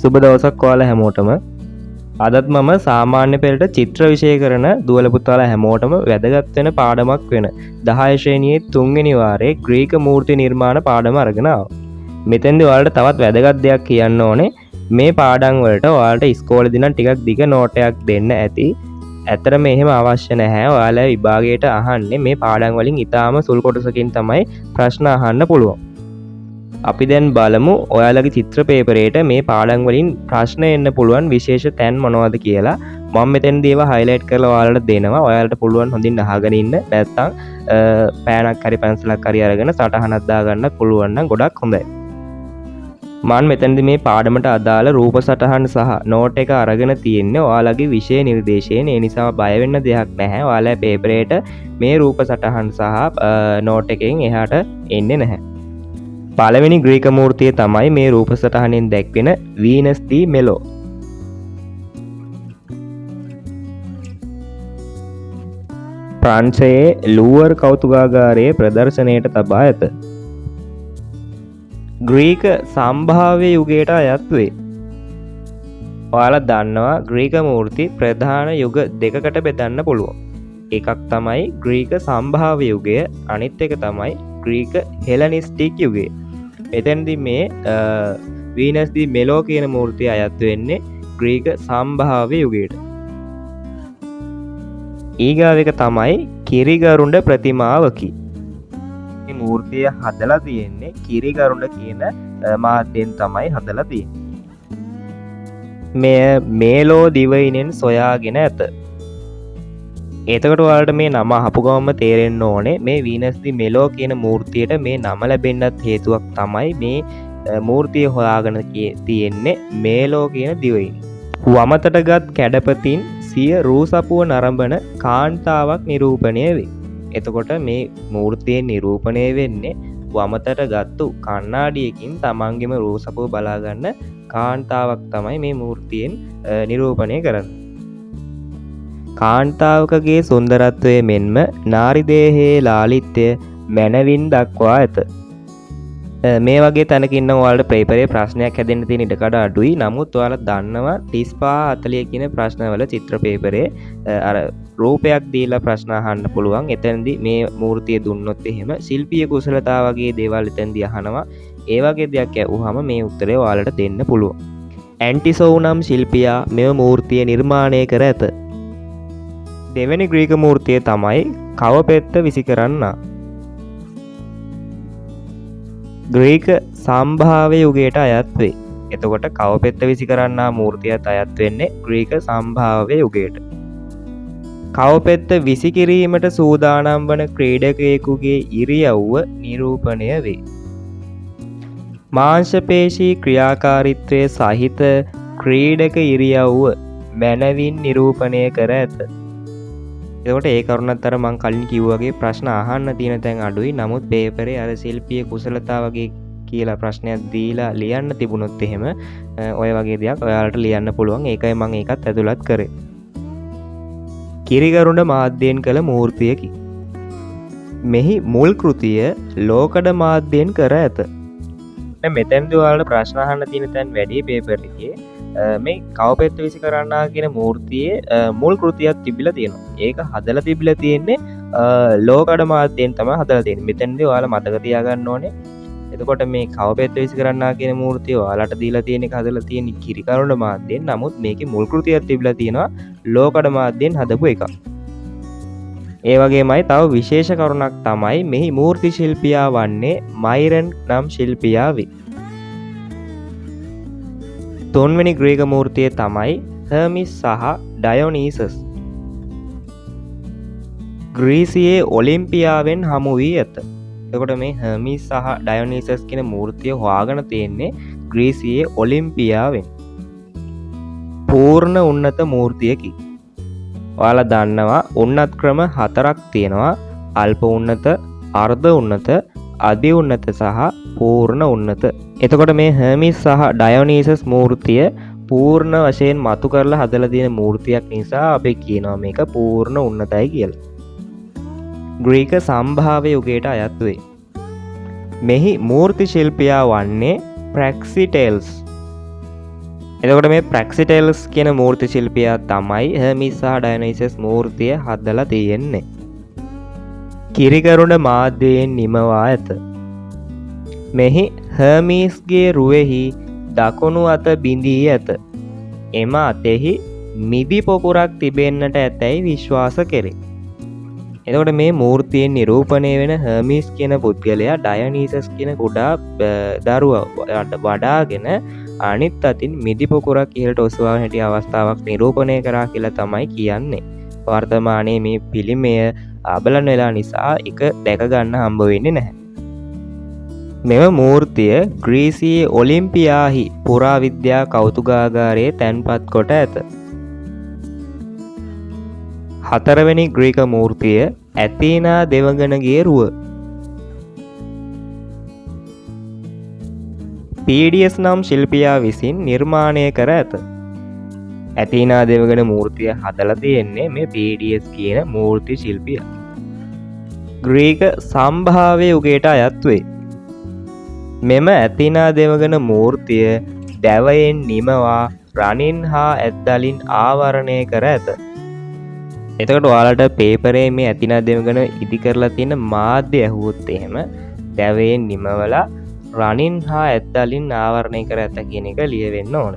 සුබ දවසක් ඔයාලා හැමෝටම. අදත් මම සාමාන්‍ය පෙළට චිත්‍ර විෂය කරන දුවල පුතාලා හැමෝටම වැදගත් වෙන පාඩමක් වෙන 10 ශ්‍රේණියේ 3 වෙනි වාරයේ ග්‍රීක මූර්ති නිර්මාණ පාඩම අරගෙන ආවා. මෙතෙන්දී ඔයාලට තවත් වැදගත් දෙයක් කියන්න ඕනේ. මේ පාඩම් වලට ඔයාලට ඉස්කෝලේදී නම් ටිකක් දිග නෝට් එකක් දෙන්න ඇති. ඇත්තටම එහෙම අවශ්‍ය නැහැ. ඔයාලා විභාගයට අහන්නේ මේ පාඩම් වලින් ඊටාම සුළු කොටසකින් තමයි ප්‍රශ්න අහන්න පුළුවන්. අපි දැන් බලමු ඔයාලගේ චිත්‍ර පේපරේට මේ පාඩම් වලින් ප්‍රශ්න එන්න පුළුවන් විශේෂ තැන් මොනවද කියලා. මම මෙතෙන්දී ඒවා highlight කරලා ඔයාලට දෙනවා. ඔයාලට පුළුවන් හොඳින් අහගෙන ඉන්න. නැත්නම් පෑනක් හරි පැන්සලක් හරි අරගෙන සටහනක් දාගන්න පුළුවන් නම් ගොඩක් හොඳයි. මම මෙතනදී මේ පාඩමට අදාළ රූප සටහන් සහ නෝට් එක අරගෙන තියෙන්නේ ඔයාලගේ විෂය නිර්දේශයෙන්. ඒ නිසා බය වෙන්න දෙයක් නැහැ. ඔයාලා පේපරේට මේ රූප සටහන් සහ නෝට් එකෙන් එහාට එන්නේ නැහැ. පළවෙනි ග්‍රීක මූර්තිය තමයි මේ රූප සටහනෙන් දැක්වෙන වීනස් දී මෙලෝ. ප්‍රංශයේ ලූවර් කෞතුකාගාරයේ ප්‍රදර්ශනයට තබා ඇත. ග්‍රීක සම්භාව්‍ය යුගයට අයත් වේ. ඔයාලා දන්නවා ග්‍රීක මූර්ති ප්‍රධාන යුග දෙකකට බෙදන්න පුළුවන්. එකක් තමයි ග්‍රීක සම්භාව්‍ය යුගය, අනිත් එක තමයි ග්‍රීක හෙලනිස්ටික් යුගය. එතෙන්දී මේ වීනස් දී මෙලෝ කියන මූර්තිය අයත් වෙන්නේ ග්‍රීක සම්භාව්‍ය යුගයට. ඊගාව එක තමයි කිරිගරුඬ ප්‍රතිමාවකි. මේ මූර්තිය හදලා තියෙන්නේ කිරිගරුඬ කියන මාධ්‍යයෙන් තමයි හදලා තියෙන්නේ. මෙය මේලෝ දිවයිනෙන් සොයාගෙන ඇත. එතකොට ඔයාලට මේ නම අහපු ගමන්ම තේරෙන්න ඕනේ මේ වීනස් දී මෙලෝ කියන මූර්තියට මේ නම ලැබෙන්නත් හේතුවක් තමයි මේ මූර්තිය හොයාගෙන තියෙන්නේ මේලෝ කියන දිවයින. වමතටගත් කැඩපතින් සිය රූසපුව නරඹන කාන්තාවක් නිරූපණය වේ. එතකොට මේ මූර්තියෙන් නිරූපණය වෙන්නේ වමතට ගත්තු කණ්ණාඩියකින් තමන්ගේම රූසපුව බලාගන්න කාන්තාවක් තමයි මේ මූර්තියෙන් නිරූපණය කරන්නේ. කාන්තාවකගේ සුන්දරත්වය මෙන්ම නාරිදේහයේ ලාලිත්‍ය මැනවින් දක්වා ඇත. මේ වගේ තැනකින්න ඔයාලට පේපරේ ප්‍රශ්නයක් හැදෙන්න තියෙන ඉඩකඩ අඩුයි. නමුත් ඔයාලා දන්නවා 35 40 කියන ප්‍රශ්නවල චිත්‍ර පේපරේ අර රූපයක් දීලා ප්‍රශ්න අහන්න පුළුවන්. එතනදී මේ මූර්තිය දුන්නොත් එහෙම ශිල්පීය කුසලතාව වගේ දේවල් එතනදී අහනවා. ඒ වගේ දෙයක් ඇහුවම මේ උත්තරේ ඔයාලට දෙන්න පුළුවන්. ඇන්ටිසෝ නම් ශිල්පියා මෙම මූර්තිය නිර්මාණය කර ඇත. දෙවැනි ග්‍රීක මූර්තිය තමයි කවපෙත්ත විසිකරන්නා. ග්‍රීක සම්භාව්‍ය යුගයට අයත් වේ. එතකොට කවපෙත්ත විසිකරන්නා මූර්තියත් අයත් වෙන්නේ ග්‍රීක සම්භාව්‍ය යුගයට. කවපෙත්ත විසිකිරීමට සූදානම් වන ක්‍රීඩකයෙකුගේ ඉරියව්ව නිරූපණය වේ. මාංශපේශී ක්‍රියාකාරීත්වය සහිත ක්‍රීඩක ඉරියව්ව මැනවින් නිරූපණය කර ඇත. එතකොට ඒ කරුණත් අර මං කලින් කිව්වාගේ ප්‍රශ්න අහන්න තියෙන තැන් අඩුයි. නමුත් පේපරේ අර ශිල්පීය කුසලතාව වගේ කියලා ප්‍රශ්නයක් දීලා ලියන්න තිබුණොත් එහෙම ඔය වගේ දෙයක් ඔයාලට ලියන්න පුළුවන්. ඒකයි මම ඒකත් ඇතුළත් කරේ. කිරිගරුඬ මාධ්‍යයෙන් කළ මූර්තියකි. මෙහි මුල් කෘතිය ලෝකඩ මාධ්‍යයෙන් කර ඇත. මෙතැන්දී ඔයාලට ප්‍රශ්න අහන්න තියෙන තැන් වැඩි පේපර් එකේ. මේ කවපෙත්ත විසිකරන්නා කියන මූර්තියේ මුල් කෘතියක් තිබිලා තියෙනවා. ඒක හදලා තිබිලා තියෙන්නේ ලෝකඩ මාධ්‍යයෙන් තමයි හදලා තියෙන්නේ. මෙතෙන්දී ඔයාලා මතක තියාගන්න ඕනේ. එතකොට මේ කවපෙත්ත විසිකරන්නා කියන මූර්තිය ඔයාලට දීලා තියෙන එක හදලා තියෙන්නේ කිරිගරුඬ මාධ්‍යයෙන්. නමුත් මේකේ මුල් කෘතියක් තිබිලා තියෙනවා ලෝකඩ මාධ්‍යයෙන් හදපු එකක්. ඒ වගේමයි තව විශේෂ කරුණක් තමයි මෙහි මූර්ති ශිල්පියා වන්නේ මයිරන් නම් ශිල්පියා වේ. තුන්වෙනි ග්‍රීක මූර්තිය තමයි හර්මිස් සහ ඩයොනීසස්. ග්‍රීසියේ ඔලිම්පියාවෙන් හමු වී ඇත. එතකොට මේ හර්මිස් සහ ඩයොනීසස් කියන මූර්තිය හොයාගෙන තියෙන්නේ ග්‍රීසියේ ඔලිම්පියාවෙන්. පූර්ණ උන්නත මූර්තියකි. ඔයාලා දන්නවා උන්නත් ක්‍රම 4ක් තියෙනවා. අල්ප උන්නත, අර්ධ උන්නත, අධි උන්නත සහ පූර්ණ උන්නත. එතකොට මේ හර්මිස් සහ ඩයොනීසස් මූර්තිය පූර්ණ වශයෙන් මතු කරලා හදලා තියෙන මූර්තියක් නිසා අපි කියනවා මේක පූර්ණ උන්නතයි කියලා. ග්‍රීක සම්භාව්‍ය යුගයට අයත් වේ. මෙහි මූර්ති ශිල්පියා වන්නේ ප්‍රැක්සිටෙල්ස්. එතකොට මේ ප්‍රැක්සිටෙල්ස් කියන මූර්ති ශිල්පියා තමයි හර්මිස් සහ ඩයොනිසස් මූර්තිය හදලා තියෙන්නේ. කිරිකරුණ මාධ්‍යයෙන් නිමවා ඇත. මෙහි හර්මිස්ගේ රුවෙහි දකුණු අත බිඳී ඇත. එම අතෙහි මිදි පොකුරක් තිබෙන්නට ඇතැයි විශ්වාස කෙරේ. එතකොට මේ මූර්තියෙන් නිරූපණය වෙන හර්මිස් කියන පුද්ගලයා ඩයොනිසස් කියන කුඩා දරුවා වඩාගෙන අනිත් අතින් මිදි පොකුරක් ඉහළට ඔසවා හැටි අවස්ථාවක් නිරූපණය කරා කියලා තමයි කියන්නේ. වර්තමානයේ මේ පිළිමය අබලන් වෙලා නිසා එක දැක ගන්න හම්බ වෙන්නේ නැහැ. මෙම මූර්තිය ග්‍රීසියේ ඔලිම්පියාහි පුරාවිද්‍යා කෞතුකාගාරයේ තැන්පත් කොට ඇත. හතරවෙනි ග්‍රීක මූර්තිය ඇතීනා දෙවඟනගේ රුව. පීඩියස් නම් ශිල්පියා විසින් නිර්මාණය කර ඇත. ඇතීනා දෙවඟන මූර්තිය හදලා තියෙන්නේ මේ පීඩියස් කියන මූර්ති ශිල්පියා. ග්‍රීක සම්භාව්‍ය යුගයට අයත් වේ. මෙම ඇතිනා දෙවඟන මූර්තිය දැවයෙන් නිමවා රනින් හා ඇත්දලින් ආවරණය කර ඇත. එතකට ඔයාලට පේපරේ මේ ඇතිනා දෙවඟන ඉදි කරලා තියෙන මාධ්‍ය ඇහුවොත් එහෙම දැවයෙන් නිමවලා රනින් හා ඇත්දලින් ආවරණය කර ඇත කියන එක ලියවෙන්න ඕන.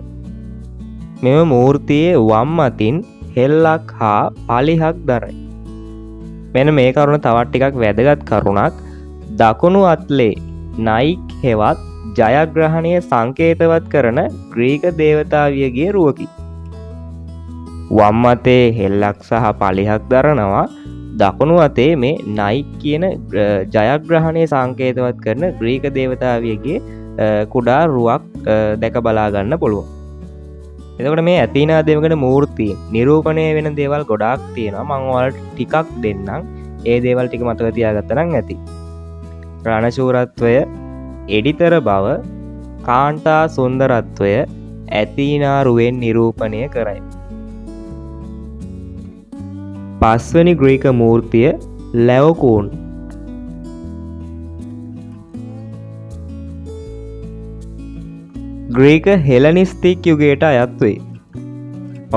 මෙම මූර්තියේ වම් අතින් හෙල්ලක් හා පලිහක් දරයි. මෙන්න මේ කරුණ තවත් ටිකක් වැදගත් කරුණක්. දකුණු අත්ලේ නයික් හෙවත් ජයග්‍රහණය සංකේතවත් කරන ග්‍රීක දේවතාවියගේ රුවකි. වම් අතේ හෙල්ලක් සහ පලිහක් දරනවා. දකුණු අතේ මේ නයික් කියන ජයග්‍රහණය සංකේතවත් කරන ග්‍රීක දේවතාවියගේ කුඩා රුවක් දැක බලාගන්න පුළුවන්. එතකොට මේ ඇතිනා දෙවඟන මූර්තිය නිරූපණය වෙන දේවල් ගොඩාක් තියෙනවා. මම ඔයාලට ටිකක් දෙන්නම්. ඒ දේවල් ටික මතක තියාගත්තා නම් ඇති. රණශූරත්වය, එඩිතර බව, කාන්තා සුන්දරත්වය ඇතිනා රුවෙන් නිරූපණය කරයි. පස්වැනි ග්‍රීක මූර්තිය ලැවකූන්. ග්‍රීක හෙලනිස්තික් යුගයට අයත් වේ.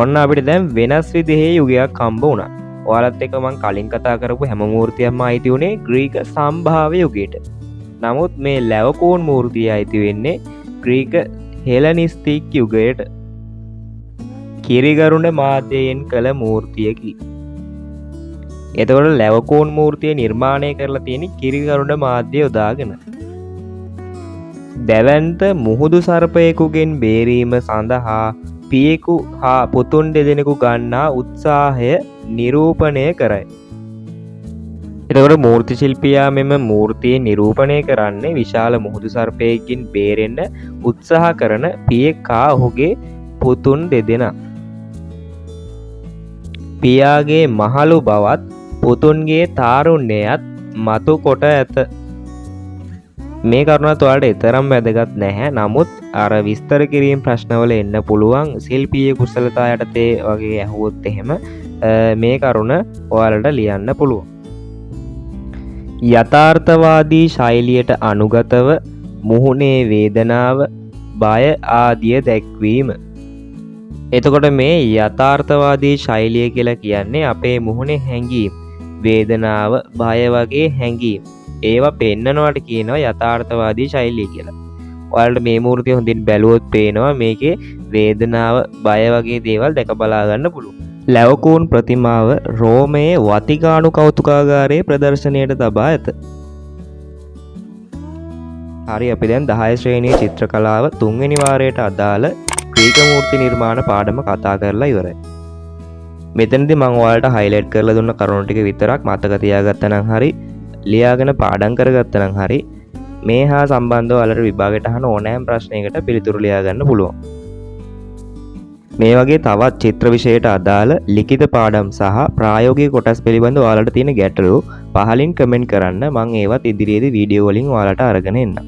ඔන්න අපිට දැන් වෙනස් විදිහේ යුගයක් හම්බ වුණා. ඔයාලත් එක්ක මම කලින් කතා කරපු හැම මූර්තියක්ම අයිති උනේ ග්‍රීක සම්භාව්‍ය යුගයට. නමුත් මේ ලැවකූන් මූර්තිය අයිති වෙන්නේ ග්‍රීක හෙලනිස්තික් යුගයට. කිරිගරුණ මාධ්‍යයෙන් කළ මූර්තියකි. එතකොට ලැවකූන් මූර්තිය නිර්මාණය කරලා තියෙන කිරිගරුණ මාධ්‍ය යොදාගෙන. දැවැන්ත මුහුදු සර්පයෙකුගෙන් බේරීම සඳහා පියෙකු හා පුතුන් දෙදෙනෙකු ගන්නා උත්සාහය නිරූපණය කරයි. එතකොට මූර්ති ශිල්පියා මෙම මූර්තිය නිරූපණය කරන්නේ විශාල මුහුදු සර්පයෙක්ගෙන් බේරෙන්න උත්සාහ කරන පියෙක් හා ඔහුගේ පුතුන් දෙදෙනා. පියාගේ මහලු බවත් පුතුන්ගේ තාරුණ්‍යයත් මතු කොට ඇත. මේ කරුණත් ඔයාලට එතරම් වැදගත් නැහැ. නමුත් අර විස්තර කිරීම ප්‍රශ්නවල එන්න පුළුවන් ශිල්පීය කුසලතා යටතේ වගේ ඇහුවොත් එහෙම මේ කරුණ ඔයාලට ලියන්න පුළුවන්. යථාර්ථවාදී ශෛලියට අනුගතව මුහුණේ වේදනාව, බය ආදිය දැක්වීම. එතකොට මේ යථාර්ථවාදී ශෛලිය කියලා කියන්නේ අපේ මුහුණේ හැඟීම්, වේදනාව, බය වගේ හැඟීම් ඒවා පෙන්නනවට කියනවා යථාර්ථවාදී ශෛලිය කියලා. ඔයාලට මේ මූර්තිය හොඳින් බැලුවොත් පේනවා මේකේ වේදනාව, බය වගේ දේවල් දැක බලා ගන්න පුළුවන්. ලැවකූන් ප්‍රතිමාව රෝමයේ වතිකානු කෞතුකාගාරයේ ප්‍රදර්ශනයට තබා ඇත. හරි, අපි දැන් 10 ශ්‍රේණියේ චිත්‍ර කලාව 3 වෙනි වාරයට අදාළ ග්‍රීක මූර්ති නිර්මාණ පාඩම කතා කරලා ඉවරයි. මෙතනදී මම ඔයාලට හයිලයිට් කරලා දුන්න කරුණු ටික විතරක් මතක තියාගත්තා නම් හරි, ලියාගෙන පාඩම් කරගත්තා නම් හරි, මේ හා සම්බන්ධව ඔයාලට විභාගයට අහන ඕනෑම ප්‍රශ්නයකට පිළිතුරු ලියා ගන්න පුළුවන්. මේ වගේ තවත් චිත්‍ර විෂයයට අදාළ ලිඛිත පාඩම් සහ ප්‍රායෝගික කොටස් පිළිබඳව ඔයාලට තියෙන ගැටලු පහලින් කමෙන්ට් කරන්න. මම ඒවත් ඉදිරියේදී වීඩියෝ වලින් ඔයාලට අරගෙන එන්නම්.